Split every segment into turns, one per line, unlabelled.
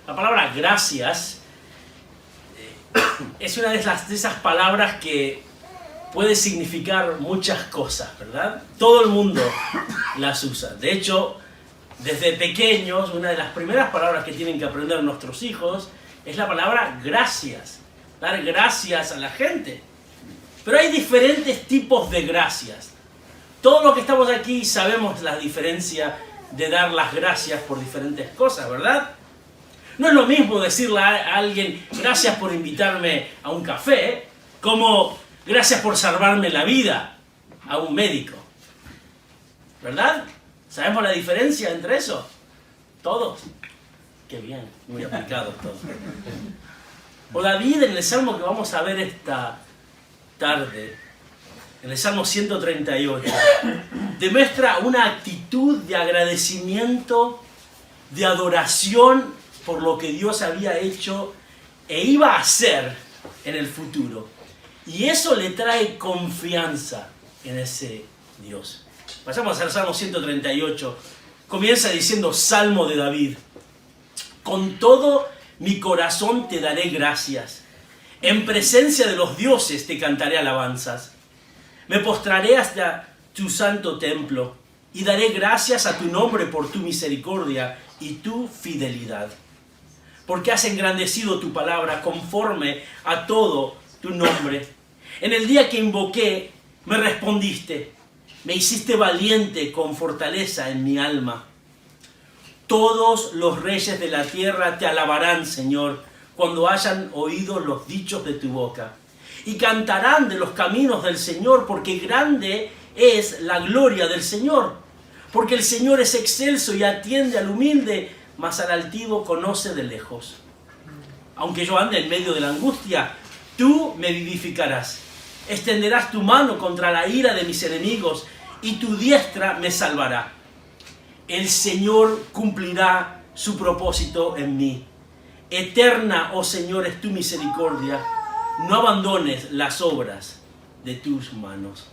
La palabra gracias es una de esas palabras que puede significar muchas cosas, ¿verdad? Todo el mundo las usa. De hecho, desde pequeños, una de las primeras palabras que tienen que aprender nuestros hijos es la palabra gracias. Dar gracias a la gente. Pero hay diferentes tipos de gracias. Todos los que estamos aquí sabemos la diferencia de dar las gracias por diferentes cosas, ¿verdad? No es lo mismo decirle a alguien gracias por invitarme a un café, como gracias por salvarme la vida a un médico. ¿Verdad? ¿Sabemos la diferencia entre eso? Todos. Qué bien, muy aplicados todos. O David, en el salmo que vamos a ver esta tarde, en el Salmo 138, demuestra una actitud de agradecimiento, de adoración por lo que Dios había hecho e iba a hacer en el futuro. Y eso le trae confianza en ese Dios. Pasamos al Salmo 138. Comienza diciendo, Salmo de David. Con todo mi corazón te daré gracias. En presencia de los dioses te cantaré alabanzas. Me postraré hasta tu santo templo y daré gracias a tu nombre por tu misericordia y tu fidelidad. Porque has engrandecido tu palabra conforme a todo tu nombre. En el día que invoqué, me respondiste. Me hiciste valiente con fortaleza en mi alma. Todos los reyes de la tierra te alabarán, Señor, cuando hayan oído los dichos de tu boca. Y cantarán de los caminos del Señor, porque grande es la gloria del Señor. Porque el Señor es excelso y atiende al humilde, mas al altivo conoce de lejos. Aunque yo ande en medio de la angustia, tú me vivificarás. Extenderás tu mano contra la ira de mis enemigos, y tu diestra me salvará. El Señor cumplirá su propósito en mí. Eterna, oh Señor, es tu misericordia. No abandones las obras de tus manos.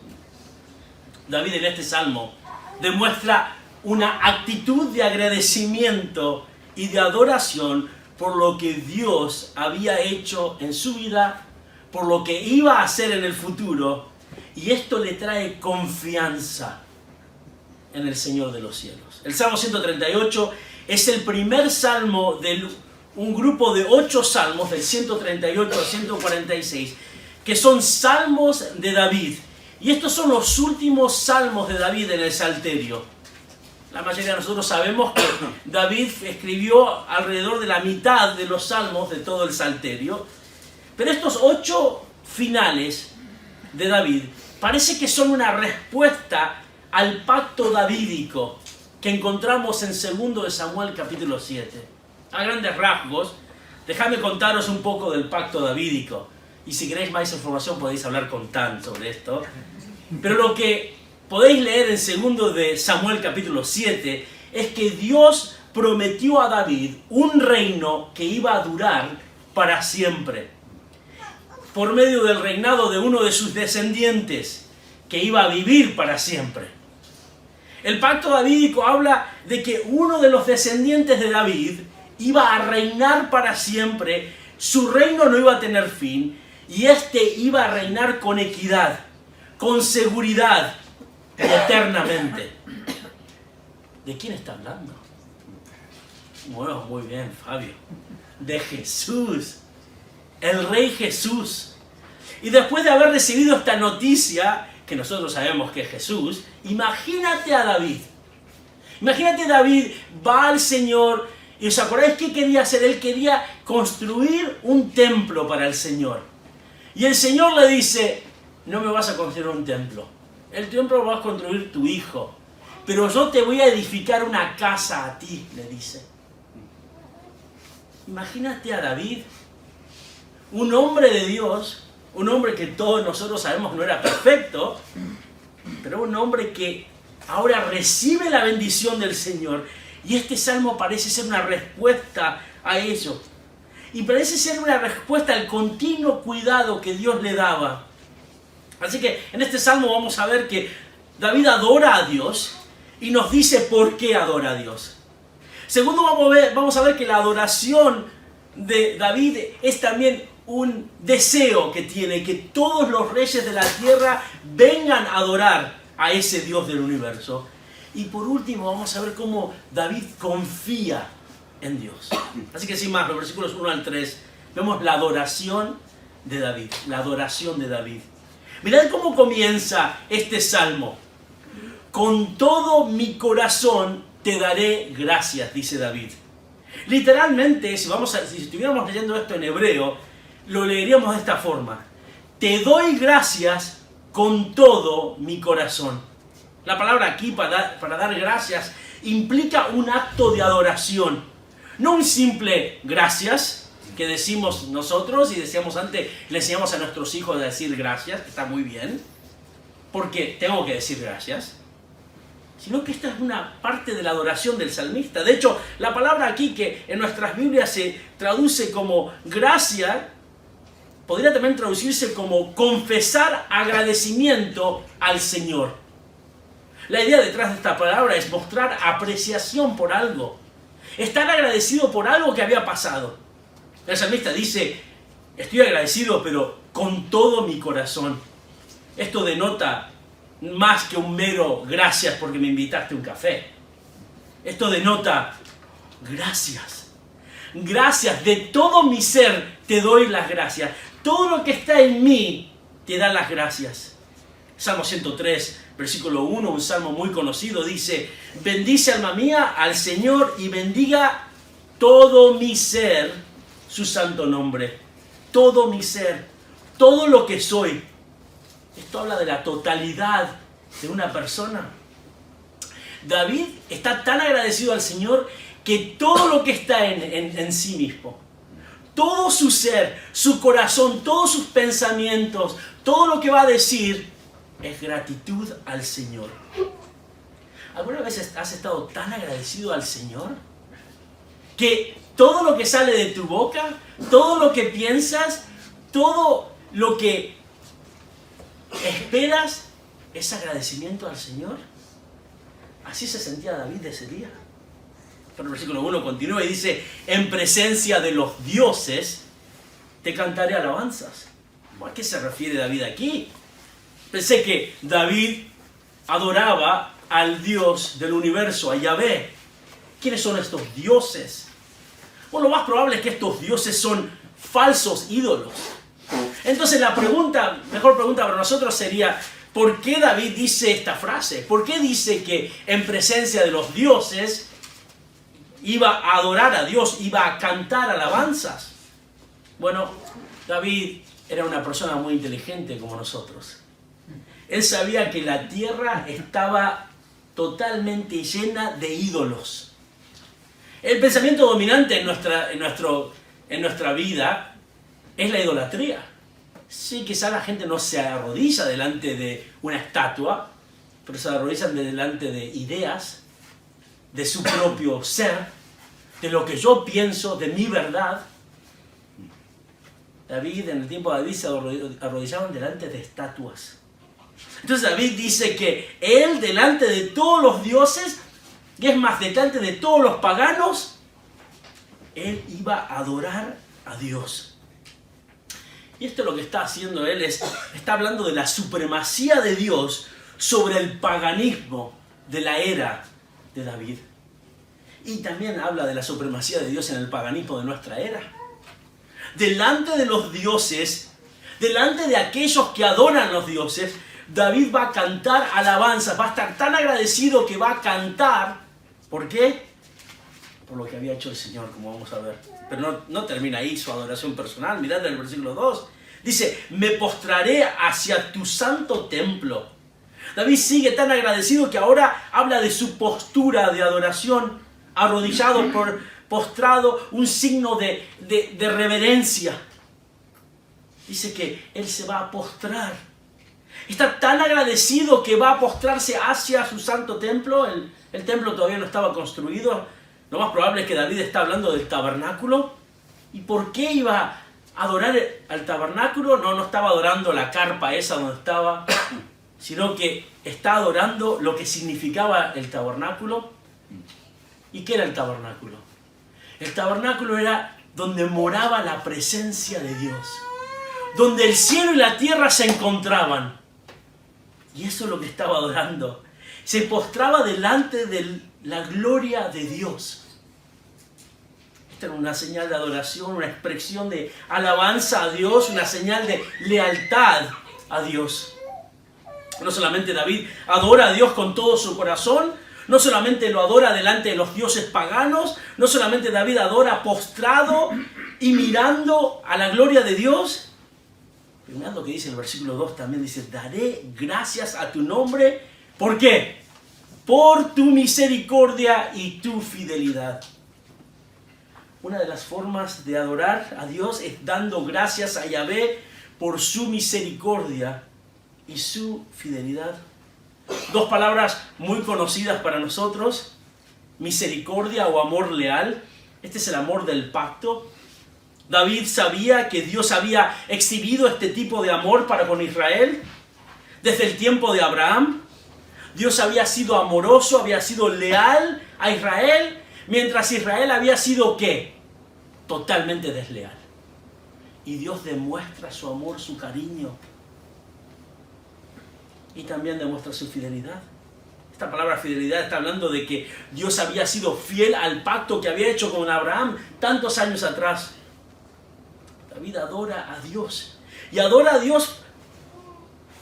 David en este salmo demuestra una actitud de agradecimiento y de adoración por lo que Dios había hecho en su vida, por lo que iba a hacer en el futuro, y esto le trae confianza en el Señor de los cielos. El Salmo 138 es el primer salmo de un grupo de 8 salmos, del 138 al 146, que son salmos de David. Y estos son los últimos salmos de David en el Salterio. La mayoría de nosotros sabemos que David escribió alrededor de la mitad de los salmos de todo el Salterio. Pero estos 8 finales de David parece que son una respuesta al pacto davídico que encontramos en 2 de Samuel capítulo 7. A grandes rasgos, dejadme contaros un poco del pacto davídico. Y si queréis más información podéis hablar con Tan sobre esto. Pero lo que podéis leer en 2 de Samuel capítulo 7 es que Dios prometió a David un reino que iba a durar para siempre, por medio del reinado de uno de sus descendientes, que iba a vivir para siempre. El pacto davídico habla de que uno de los descendientes de David iba a reinar para siempre, su reino no iba a tener fin, y este iba a reinar con equidad, con seguridad y eternamente. ¿De quién está hablando? Bueno, muy bien, Fabio. De Jesús, el Rey Jesús. Y después de haber recibido esta noticia, que nosotros sabemos que es Jesús, imagínate a David. Imagínate David, va al Señor, y ¿os acordáis qué quería hacer? Él quería construir un templo para el Señor. Y el Señor le dice, no me vas a construir un templo. El templo lo vas a construir tu hijo. Pero yo te voy a edificar una casa a ti, le dice. Imagínate a David, un hombre de Dios, un hombre que todos nosotros sabemos no era perfecto, pero un hombre que ahora recibe la bendición del Señor. Y este salmo parece ser una respuesta a eso. Y parece ser una respuesta al continuo cuidado que Dios le daba. Así que en este salmo vamos a ver que David adora a Dios y nos dice por qué adora a Dios. Segundo, vamos a ver que la adoración de David es también un deseo que tiene, que todos los reyes de la tierra vengan a adorar a ese Dios del universo. Y por último, vamos a ver cómo David confía en Dios. Así que sin más, los versículos 1 al 3, vemos la adoración de David. La adoración de David. Mirad cómo comienza este salmo. Con todo mi corazón te daré gracias, dice David. Literalmente, si estuviéramos leyendo esto en hebreo, lo leeríamos de esta forma. Te doy gracias con todo mi corazón. La palabra aquí para dar gracias implica un acto de adoración. No un simple gracias que decimos nosotros y decíamos antes, le enseñamos a nuestros hijos a decir gracias, que está muy bien, porque tengo que decir gracias. Sino que esta es una parte de la adoración del salmista. De hecho, la palabra aquí que en nuestras Biblias se traduce como gracia, podría también traducirse como confesar agradecimiento al Señor. La idea detrás de esta palabra es mostrar apreciación por algo. Estar agradecido por algo que había pasado. El salmista dice, estoy agradecido, pero con todo mi corazón. Esto denota más que un mero gracias porque me invitaste a un café. Esto denota gracias. Gracias, de todo mi ser te doy las gracias. Todo lo que está en mí te da las gracias. Salmo 103, versículo 1, un salmo muy conocido, dice: bendice alma mía al Señor y bendiga todo mi ser su santo nombre. Todo mi ser, todo lo que soy. Esto habla de la totalidad de una persona. David está tan agradecido al Señor que todo lo que está en sí mismo, todo su ser, su corazón, todos sus pensamientos, todo lo que va a decir es gratitud al Señor. ¿Alguna vez has estado tan agradecido al Señor que todo lo que sale de tu boca, todo lo que piensas, todo lo que esperas es agradecimiento al Señor? Así se sentía David de ese día. Pero el versículo 1 continúa y dice: en presencia de los dioses te cantaré alabanzas. ¿A qué se refiere David aquí? Pensé que David adoraba al Dios del universo, a Yahvé. ¿Quiénes son estos dioses? Bueno, lo más probable es que estos dioses son falsos ídolos. Entonces la mejor pregunta para nosotros sería: ¿por qué David dice esta frase? ¿Por qué dice que en presencia de los dioses iba a adorar a Dios, iba a cantar alabanzas? Bueno, David era una persona muy inteligente como nosotros. Él sabía que la tierra estaba totalmente llena de ídolos. El pensamiento dominante en nuestra vida es la idolatría. Sí, quizá la gente no se arrodilla delante de una estatua, pero se arrodillan delante de ideas, de su propio ser, de lo que yo pienso, de mi verdad. David, en el tiempo de David, se arrodillaban delante de estatuas. Entonces David dice que él, delante de todos los dioses, y es más, delante de todos los paganos, él iba a adorar a Dios. Y esto lo que está haciendo él está hablando de la supremacía de Dios sobre el paganismo de la era de David. Y también habla de la supremacía de Dios en el paganismo de nuestra era. Delante de los dioses, delante de aquellos que adoran a los dioses, David va a cantar alabanzas, va a estar tan agradecido que va a cantar. ¿Por qué? Por lo que había hecho el Señor, como vamos a ver. Pero no termina ahí su adoración personal. Mirad en el versículo 2. Dice: me postraré hacia tu santo templo. David sigue tan agradecido que ahora habla de su postura de adoración, arrodillado, postrado, un signo de reverencia. Dice que él se va a postrar. Está tan agradecido que va a postrarse hacia su santo templo. El templo todavía no estaba construido. Lo más probable es que David está hablando del tabernáculo. ¿Y por qué iba a adorar al tabernáculo? No estaba adorando la carpa esa donde estaba, sino que está adorando lo que significaba el tabernáculo. ¿Y qué era el tabernáculo? El tabernáculo era donde moraba la presencia de Dios, donde el cielo y la tierra se encontraban. Y eso es lo que estaba adorando. Se postraba delante de la gloria de Dios. Esta era una señal de adoración, una expresión de alabanza a Dios, una señal de lealtad a Dios. No solamente David adora a Dios con todo su corazón, no solamente lo adora delante de los dioses paganos, no solamente David adora postrado y mirando a la gloria de Dios. Pero mirad lo que dice el versículo 2 también, dice, daré gracias a tu nombre. ¿Por qué? Por tu misericordia y tu fidelidad. Una de las formas de adorar a Dios es dando gracias a Yahvé por su misericordia y su fidelidad. Dos palabras muy conocidas para nosotros: misericordia o amor leal. Este es el amor del pacto. David sabía que Dios había exhibido este tipo de amor para con Israel desde el tiempo de Abraham. Dios había sido amoroso, había sido leal a Israel, mientras Israel había sido ¿qué? Totalmente desleal. Y Dios demuestra su amor, su cariño, y también demuestra su fidelidad. Esta palabra fidelidad está hablando de que Dios había sido fiel al pacto que había hecho con Abraham tantos años atrás. David adora a Dios. Y adora a Dios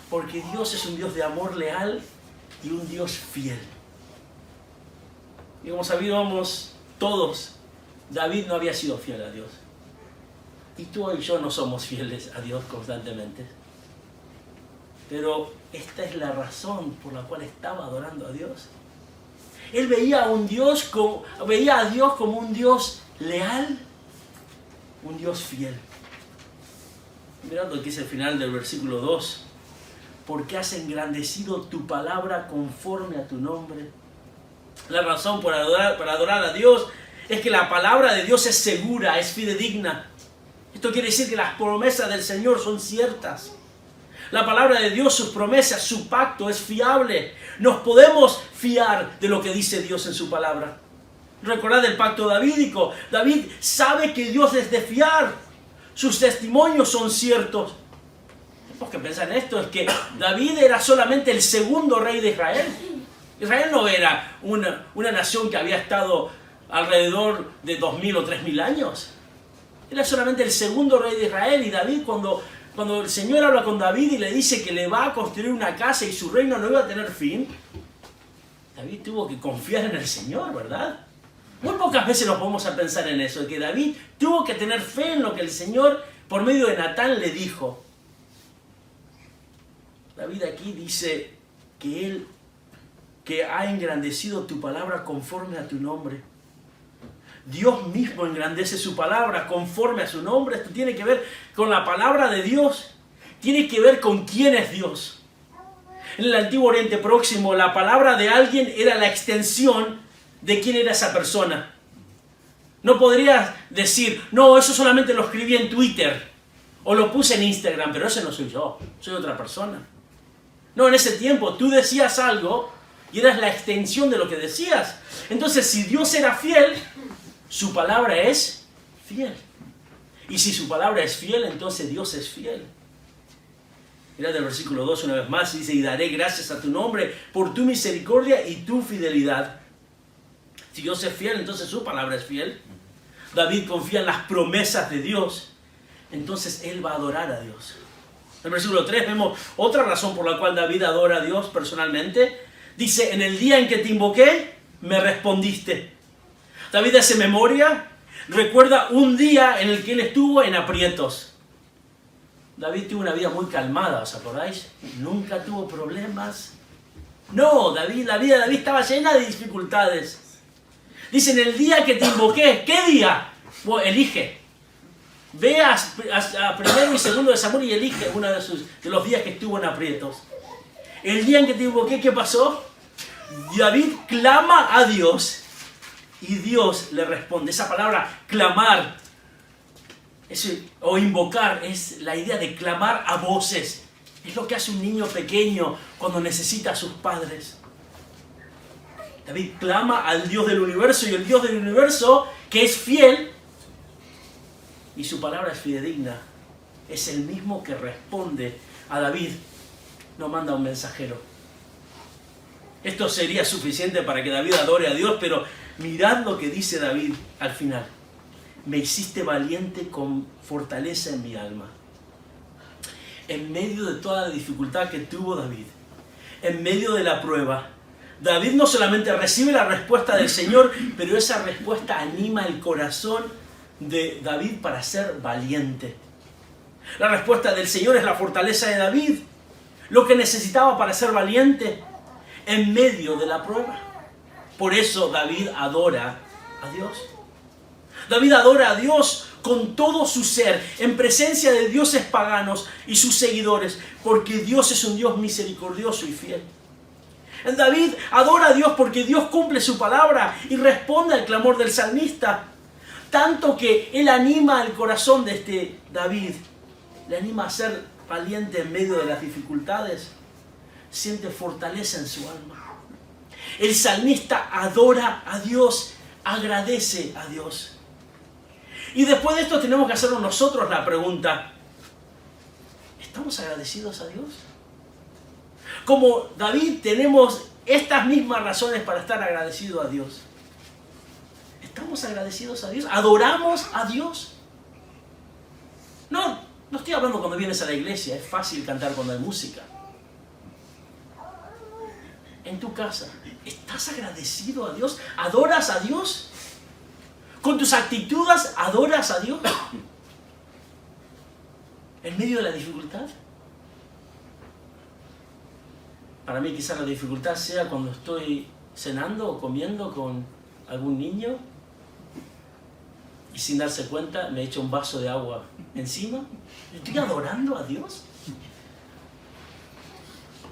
porque Dios es un Dios de amor leal y un Dios fiel. Y como sabíamos todos, David no había sido fiel a Dios. Y tú y yo no somos fieles a Dios constantemente. Pero esta es la razón por la cual estaba adorando a Dios. Él veía a Dios como un Dios leal, un Dios fiel. Mirad lo que dice el final del versículo 2. Porque has engrandecido tu palabra conforme a tu nombre. La razón para adorar a Dios es que la palabra de Dios es segura, es fidedigna. Esto quiere decir que las promesas del Señor son ciertas. La palabra de Dios, sus promesas, su pacto es fiable. Nos podemos fiar de lo que dice Dios en su palabra. Recordad el pacto davídico. David sabe que Dios es de fiar. Sus testimonios son ciertos. Tenemos que pensar en esto, es que David era solamente el segundo rey de Israel. Israel no era una nación que había estado alrededor de 2000 o 3000 años. Era solamente el segundo rey de Israel. Y David, cuando el Señor habla con David y le dice que le va a construir una casa y su reino no iba a tener fin, David tuvo que confiar en el Señor, ¿verdad? Muy pocas veces nos podemos a pensar en eso, de que David tuvo que tener fe en lo que el Señor, por medio de Natán, le dijo. David aquí dice que ha engrandecido tu palabra conforme a tu nombre. Dios mismo engrandece su palabra conforme a su nombre. Esto tiene que ver con la palabra de Dios. Tiene que ver con quién es Dios. En el Antiguo Oriente Próximo, la palabra de alguien era la extensión de quién era esa persona. No podrías decir, no, eso solamente lo escribí en Twitter o lo puse en Instagram, pero ese no soy yo, soy otra persona. No, en ese tiempo tú decías algo y eras la extensión de lo que decías. Entonces, si Dios era fiel, su palabra es fiel. Y si su palabra es fiel, entonces Dios es fiel. Mirad el versículo 2 una vez más, dice, y daré gracias a tu nombre por tu misericordia y tu fidelidad. Si Dios es fiel, entonces su palabra es fiel. David confía en las promesas de Dios, entonces él va a adorar a Dios. En el versículo 3 vemos otra razón por la cual David adora a Dios personalmente. Dice, en el día en que te invoqué, me respondiste. David hace memoria, recuerda un día en el que él estuvo en aprietos. David tuvo una vida muy calmada, ¿os acordáis? Nunca tuvo problemas. No, la vida de David estaba llena de dificultades. Dice, en el día que te invoqué, ¿qué día? Bueno, elige. Ve a primero y segundo de Samuel y elige uno de los días que estuvo en aprietos. El día en que te invoqué, ¿qué pasó? David clama a Dios y Dios le responde. Esa palabra, clamar, o invocar, es la idea de clamar a voces. Es lo que hace un niño pequeño cuando necesita a sus padres. David clama al Dios del universo y el Dios del universo, que es fiel, y su palabra es fidedigna, es el mismo que responde a David, no manda un mensajero. Esto sería suficiente para que David adore a Dios, pero mirad lo que dice David al final. Me hiciste valiente con fortaleza en mi alma. En medio de toda la dificultad que tuvo David, en medio de la prueba, David no solamente recibe la respuesta del Señor, pero esa respuesta anima el corazón de David para ser valiente. La respuesta del Señor es la fortaleza de David, lo que necesitaba para ser valiente en medio de la prueba. Por eso David adora a Dios. David adora a Dios con todo su ser, en presencia de dioses paganos y sus seguidores, porque Dios es un Dios misericordioso y fiel. David adora a Dios porque Dios cumple su palabra y responde al clamor del salmista, tanto que él anima el corazón de este David, le anima a ser valiente en medio de las dificultades, siente fortaleza en su alma. El salmista adora a Dios, agradece a Dios. Y después de esto tenemos que hacernos nosotros la pregunta, ¿estamos agradecidos a Dios? Como David tenemos estas mismas razones para estar agradecidos a Dios. ¿Estamos agradecidos a Dios? ¿Adoramos a Dios? No estoy hablando cuando vienes a la iglesia, es fácil cantar cuando hay música. En tu casa, ¿estás agradecido a Dios? ¿Adoras a Dios? ¿Con tus actitudes adoras a Dios? ¿En medio de la dificultad? Para mí quizás la dificultad sea cuando estoy cenando o comiendo con algún niño y sin darse cuenta me echo un vaso de agua encima. ¿Estoy adorando a Dios?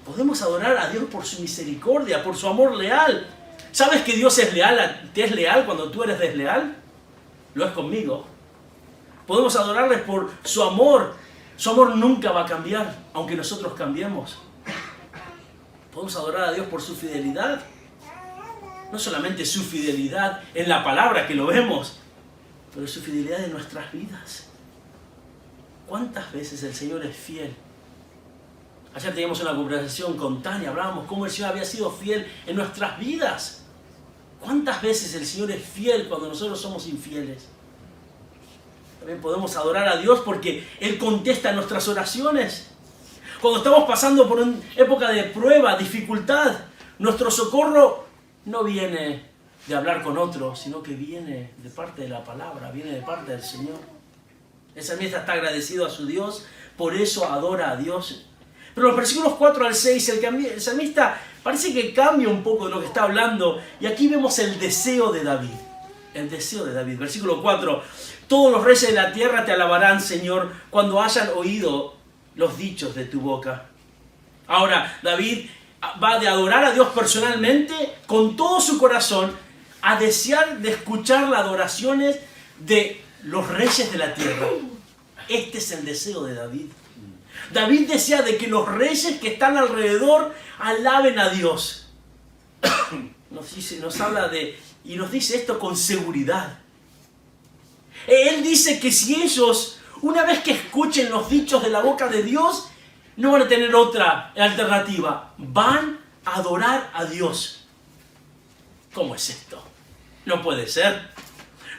Podemos adorar a Dios por su misericordia, por su amor leal. ¿Sabes que Dios es leal? ¿Te es leal cuando tú eres desleal? Lo es conmigo. Podemos adorarle por su amor. Su amor nunca va a cambiar, aunque nosotros cambiemos. Podemos adorar a Dios por su fidelidad. No solamente su fidelidad en la palabra, que lo vemos, pero su fidelidad en nuestras vidas. ¿Cuántas veces el Señor es fiel? Ayer teníamos una conversación con Tania, hablábamos cómo el Señor había sido fiel en nuestras vidas. ¿Cuántas veces el Señor es fiel cuando nosotros somos infieles? También podemos adorar a Dios porque Él contesta nuestras oraciones. Cuando estamos pasando por una época de prueba, dificultad, nuestro socorro no viene de hablar con otros, sino que viene de parte de la palabra, viene de parte del Señor. El salmista está agradecido a su Dios, por eso adora a Dios. Pero los versículos 4 al 6, el salmista parece que cambia un poco de lo que está hablando. Y aquí vemos el deseo de David. El deseo de David. Versículo 4. Todos los reyes de la tierra te alabarán, Señor, cuando hayan oído los dichos de tu boca. Ahora, David va de adorar a Dios personalmente, con todo su corazón, a desear de escuchar las adoraciones de los reyes de la tierra. Este es el deseo de David. David desea de que los reyes que están alrededor alaben a Dios. Nos habla y nos dice esto con seguridad. Él dice que si ellos, una vez que escuchen los dichos de la boca de Dios, no van a tener otra alternativa. Van a adorar a Dios. ¿Cómo es esto? No puede ser.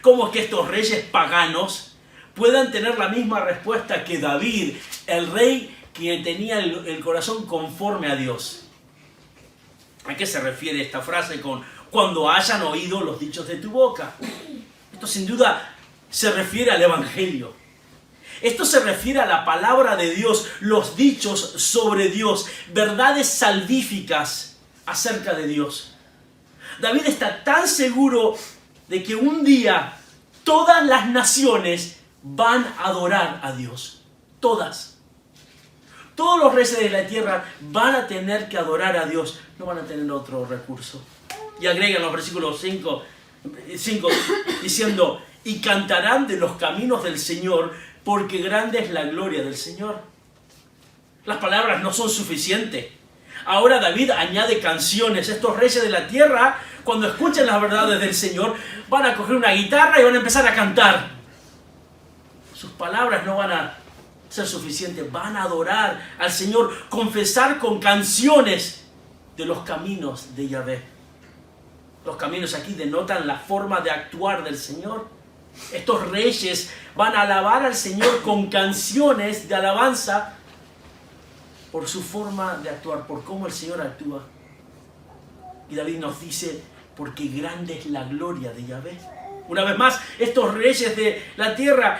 ¿Cómo es que estos reyes paganos puedan tener la misma respuesta que David, el rey que tenía el corazón conforme a Dios? ¿A qué se refiere esta frase con cuando hayan oído los dichos de tu boca? Esto sin duda se refiere al Evangelio. Esto se refiere a la palabra de Dios, los dichos sobre Dios, verdades salvíficas acerca de Dios. David está tan seguro de que un día todas las naciones van a adorar a Dios. Todas. Todos los reyes de la tierra van a tener que adorar a Dios. No van a tener otro recurso. Y agregan los versículos 5 diciendo, y cantarán de los caminos del Señor, porque grande es la gloria del Señor. Las palabras no son suficientes. Ahora David añade canciones. Estos reyes de la tierra, cuando escuchen las verdades del Señor, van a coger una guitarra y van a empezar a cantar. Sus palabras no van a ser suficientes. Van a adorar al Señor, confesar con canciones de los caminos de Yahvé. Los caminos aquí denotan la forma de actuar del Señor. Estos reyes van a alabar al Señor con canciones de alabanza por su forma de actuar, por cómo el Señor actúa. Y David nos dice, porque grande es la gloria de Yahvé. Una vez más, estos reyes de la tierra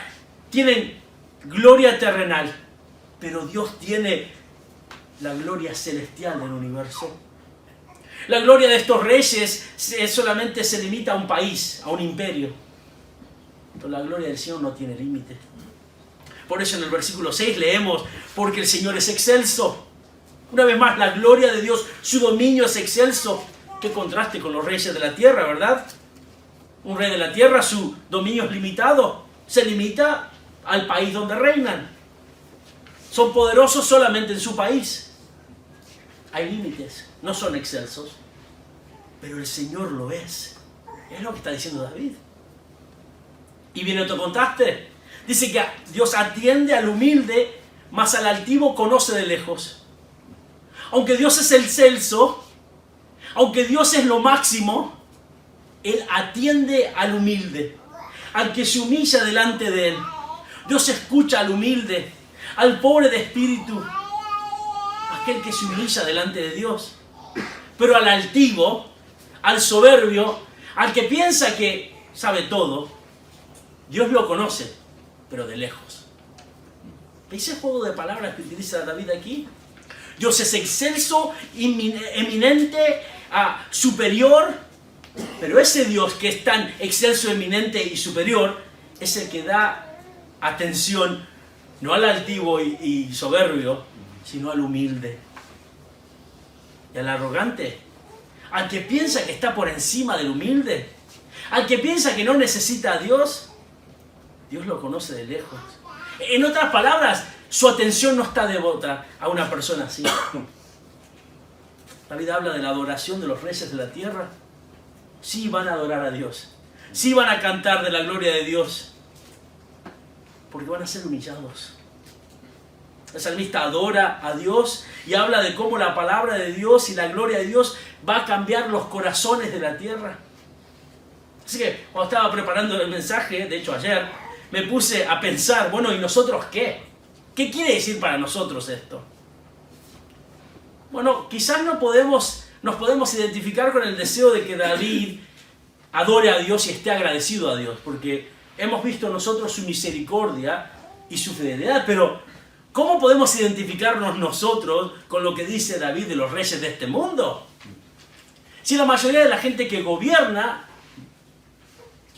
tienen gloria terrenal, pero Dios tiene la gloria celestial del universo. La gloria de estos reyes solamente se limita a un país, a un imperio. Pero la gloria del Señor no tiene límite. Por eso en el versículo 6 leemos, porque el Señor es excelso. Una vez más, la gloria de Dios, su dominio es excelso. Qué contraste con los reyes de la tierra, ¿verdad? Un rey de la tierra, su dominio es limitado. Se limita al país donde reinan. Son poderosos solamente en su país. Hay límites, no son excelsos. Pero el Señor lo es. Es lo que está diciendo David. Y viene otro contraste. Dice que Dios atiende al humilde, mas al altivo conoce de lejos. Aunque Dios es el excelso, aunque Dios es lo máximo, Él atiende al humilde, al que se humilla delante de Él. Dios escucha al humilde, al pobre de espíritu, aquel que se humilla delante de Dios. Pero al altivo, al soberbio, al que piensa que sabe todo, Dios lo conoce, pero de lejos. ¿Veis el juego de palabras que utiliza David aquí? Dios es excelso, eminente, superior, pero ese Dios que es tan excelso, eminente y superior es el que da atención no al altivo y soberbio, sino al humilde y al arrogante, al que piensa que está por encima del humilde, al que piensa que no necesita a Dios. Dios lo conoce de lejos. En otras palabras, su atención no está devota a una persona así. David habla de la adoración de los reyes de la tierra. Sí van a adorar a Dios. Sí van a cantar de la gloria de Dios. Porque van a ser humillados. El salmista adora a Dios y habla de cómo la palabra de Dios y la gloria de Dios va a cambiar los corazones de la tierra. Así que cuando estaba preparando el mensaje, de hecho ayer, me puse a pensar, bueno, ¿y nosotros qué? ¿Qué quiere decir para nosotros esto? Bueno, quizás nos podemos identificar con el deseo de que David adore a Dios y esté agradecido a Dios, porque hemos visto nosotros su misericordia y su fidelidad, pero ¿cómo podemos identificarnos nosotros con lo que dice David de los reyes de este mundo? Si la mayoría de la gente que gobierna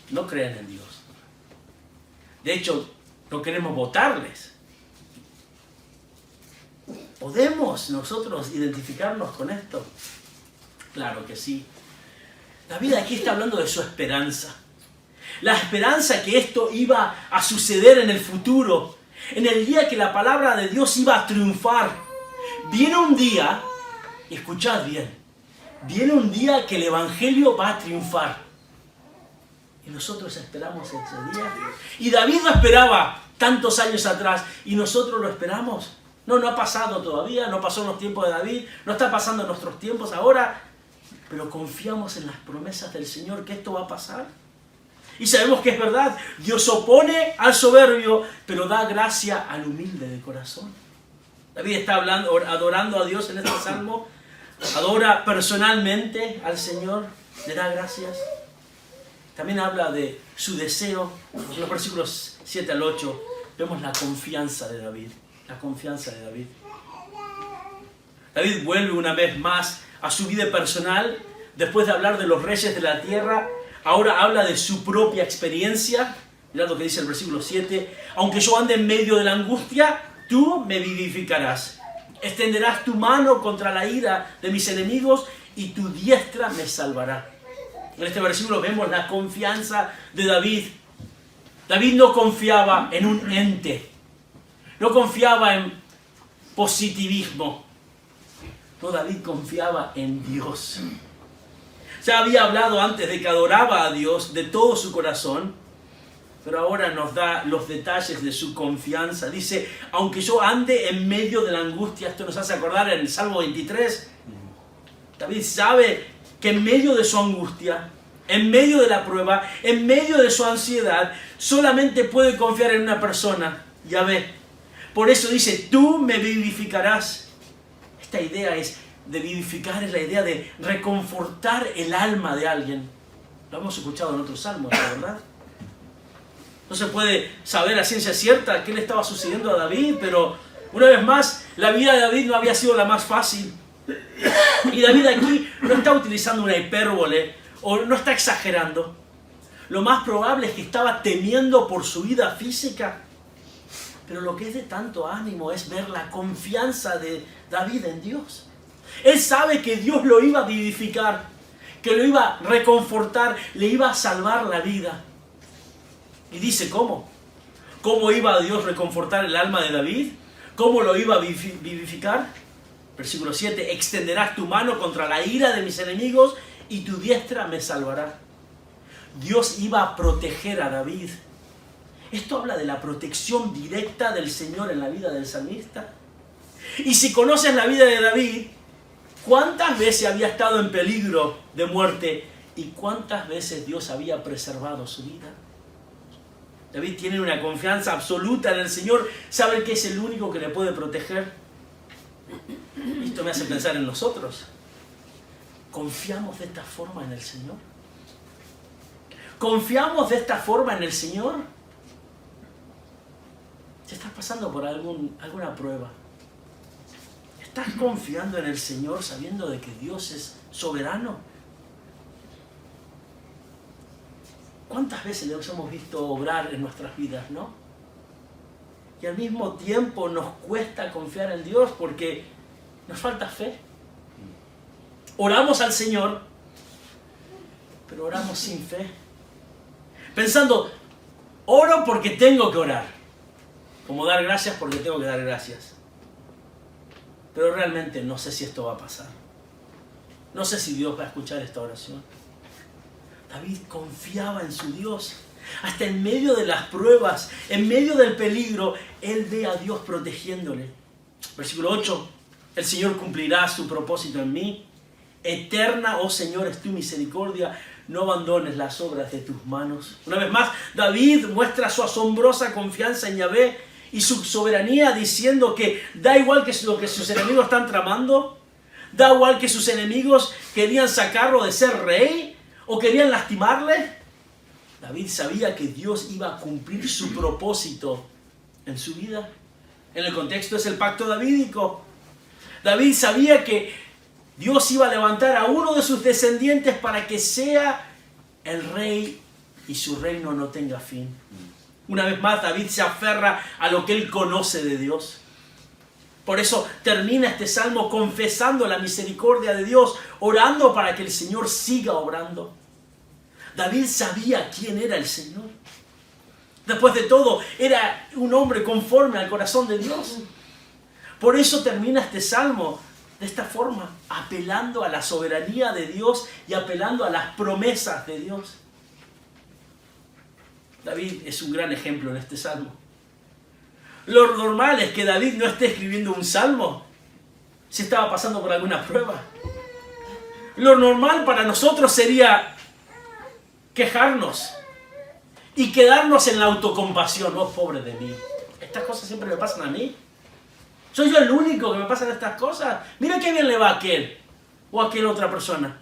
no creen en Dios. De hecho, no queremos votarles. ¿Podemos nosotros identificarnos con esto? Claro que sí. David aquí está hablando de su esperanza. La esperanza que esto iba a suceder en el futuro, en el día que la palabra de Dios iba a triunfar. Viene un día, y escuchad bien, viene un día que el Evangelio va a triunfar. Y nosotros esperamos ese día. Y David lo esperaba tantos años atrás, y nosotros lo esperamos. No ha pasado todavía, no pasó en los tiempos de David, no está pasando en nuestros tiempos ahora, pero confiamos en las promesas del Señor que esto va a pasar. Y sabemos que es verdad, Dios opone al soberbio, pero da gracia al humilde de corazón. David está adorando a Dios en este salmo, adora personalmente al Señor, le da gracias. También habla de su deseo. En los versículos 7 al 8 vemos la confianza de David. La confianza de David. David vuelve una vez más a su vida personal. Después de hablar de los reyes de la tierra, ahora habla de su propia experiencia. Mirad lo que dice el versículo 7. Aunque yo ande en medio de la angustia, tú me vivificarás. Extenderás tu mano contra la ira de mis enemigos y tu diestra me salvará. En este versículo vemos la confianza de David. David no confiaba en un ente. No confiaba en positivismo. No, David confiaba en Dios. Ya había hablado antes de que adoraba a Dios de todo su corazón, pero ahora nos da los detalles de su confianza. Dice, aunque yo ande en medio de la angustia, esto nos hace acordar en el Salmo 23, David sabe que en medio de su angustia, en medio de la prueba, en medio de su ansiedad, solamente puede confiar en una persona, Yahvé. Por eso dice, tú me vivificarás. Esta idea de vivificar es la idea de reconfortar el alma de alguien. Lo hemos escuchado en otros salmos, ¿verdad? No se puede saber a ciencia cierta qué le estaba sucediendo a David, pero una vez más, la vida de David no había sido la más fácil. Y David aquí no está utilizando una hipérbole o no está exagerando. Lo más probable es que estaba temiendo por su vida física. Pero lo que es de tanto ánimo es ver la confianza de David en Dios. Él sabe que Dios lo iba a vivificar, que lo iba a reconfortar, le iba a salvar la vida. Y dice, ¿cómo? ¿Cómo iba Dios a reconfortar el alma de David? ¿Cómo lo iba a vivificar? Versículo 7, extenderás tu mano contra la ira de mis enemigos y tu diestra me salvará. Dios iba a proteger a David. Esto habla de la protección directa del Señor en la vida del salmista. Y si conoces la vida de David, ¿cuántas veces había estado en peligro de muerte y cuántas veces Dios había preservado su vida? David tiene una confianza absoluta en el Señor, sabe que es el único que le puede proteger. Esto me hace pensar en nosotros. ¿Confiamos de esta forma en el Señor? ¿Confiamos de esta forma en el Señor? Si estás pasando por alguna prueba, ¿estás confiando en el Señor sabiendo de que Dios es soberano? ¿Cuántas veces los hemos visto obrar en nuestras vidas, no? Y al mismo tiempo nos cuesta confiar en Dios porque nos falta fe. Oramos al Señor, pero oramos sin fe. Pensando, oro porque tengo que orar. Como dar gracias porque tengo que dar gracias. Pero realmente no sé si esto va a pasar. No sé si Dios va a escuchar esta oración. David confiaba en su Dios. Hasta en medio de las pruebas, en medio del peligro, él ve a Dios protegiéndole. Versículo 8. El Señor cumplirá su propósito en mí. Eterna, oh Señor, es tu misericordia. No abandones las obras de tus manos. Una vez más, David muestra su asombrosa confianza en Yahvé y su soberanía, diciendo que da igual que lo que sus enemigos están tramando. Da igual que sus enemigos querían sacarlo de ser rey o querían lastimarle. David sabía que Dios iba a cumplir su propósito en su vida. En el contexto es el pacto davídico. David sabía que Dios iba a levantar a uno de sus descendientes para que sea el rey y su reino no tenga fin. Una vez más, David se aferra a lo que él conoce de Dios. Por eso termina este salmo confesando la misericordia de Dios, orando para que el Señor siga obrando. David sabía quién era el Señor. Después de todo, era un hombre conforme al corazón de Dios. Por eso termina este salmo de esta forma, apelando a la soberanía de Dios y apelando a las promesas de Dios. David es un gran ejemplo en este salmo. Lo normal es que David no esté escribiendo un salmo si estaba pasando por alguna prueba. Lo normal para nosotros sería quejarnos y quedarnos en la autocompasión. Oh, pobre de mí. Estas cosas siempre me pasan a mí. ¿Soy yo el único que me pasan estas cosas? Mira qué bien le va a aquel o a aquella otra persona.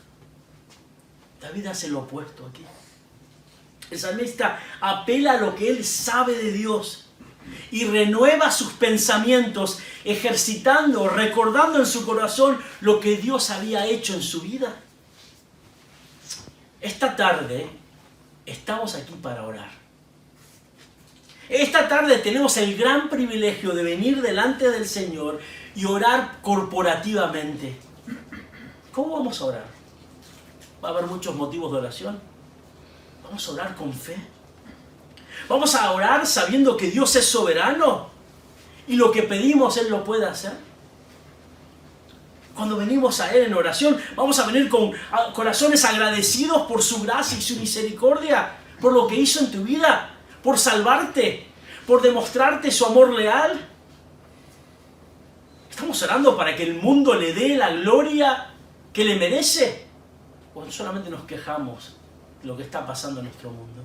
David hace lo opuesto aquí. El salmista apela a lo que él sabe de Dios y renueva sus pensamientos, ejercitando, recordando en su corazón lo que Dios había hecho en su vida. Esta tarde estamos aquí para orar. Esta tarde tenemos el gran privilegio de venir delante del Señor y orar corporativamente. ¿Cómo vamos a orar? Va a haber muchos motivos de oración. Vamos a orar con fe. Vamos a orar sabiendo que Dios es soberano y lo que pedimos Él lo puede hacer. Cuando venimos a Él en oración, vamos a venir con corazones agradecidos por su gracia y su misericordia, por lo que hizo en tu vida, por salvarte, por demostrarte su amor leal. ¿Estamos orando para que el mundo le dé la gloria que le merece? ¿O solamente nos quejamos de lo que está pasando en nuestro mundo?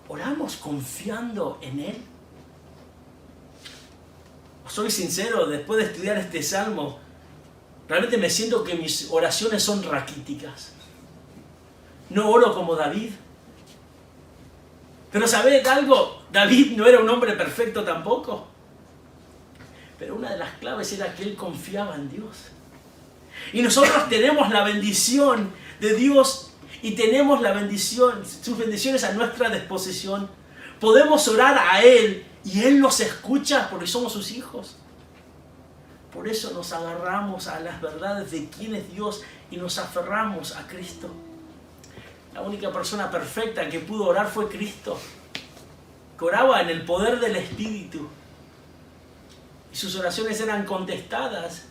¿Oramos confiando en Él? Soy sincero, después de estudiar este salmo, realmente me siento que mis oraciones son raquíticas. No oro como David. Pero ¿sabés algo? David no era un hombre perfecto tampoco. Pero una de las claves era que él confiaba en Dios. Y nosotros tenemos la bendición de Dios y tenemos la bendición, sus bendiciones a nuestra disposición. Podemos orar a Él y Él nos escucha porque somos sus hijos. Por eso nos agarramos a las verdades de quién es Dios y nos aferramos a Cristo. La única persona perfecta que pudo orar fue Cristo, que oraba en el poder del Espíritu. Y sus oraciones eran contestadas,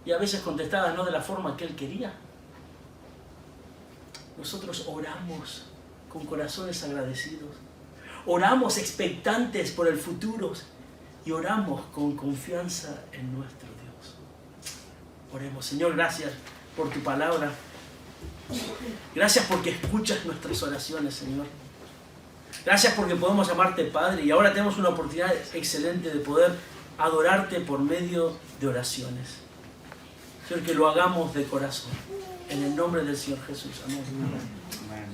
y a veces contestadas no de la forma que Él quería. Nosotros oramos con corazones agradecidos. Oramos expectantes por el futuro y oramos con confianza en nuestro Dios. Oremos. Señor, gracias por tu palabra. Gracias porque escuchas nuestras oraciones, Señor. Gracias porque podemos llamarte Padre y ahora tenemos una oportunidad excelente de poder adorarte por medio de oraciones. Señor, que lo hagamos de corazón. En el nombre del Señor Jesús. Amén.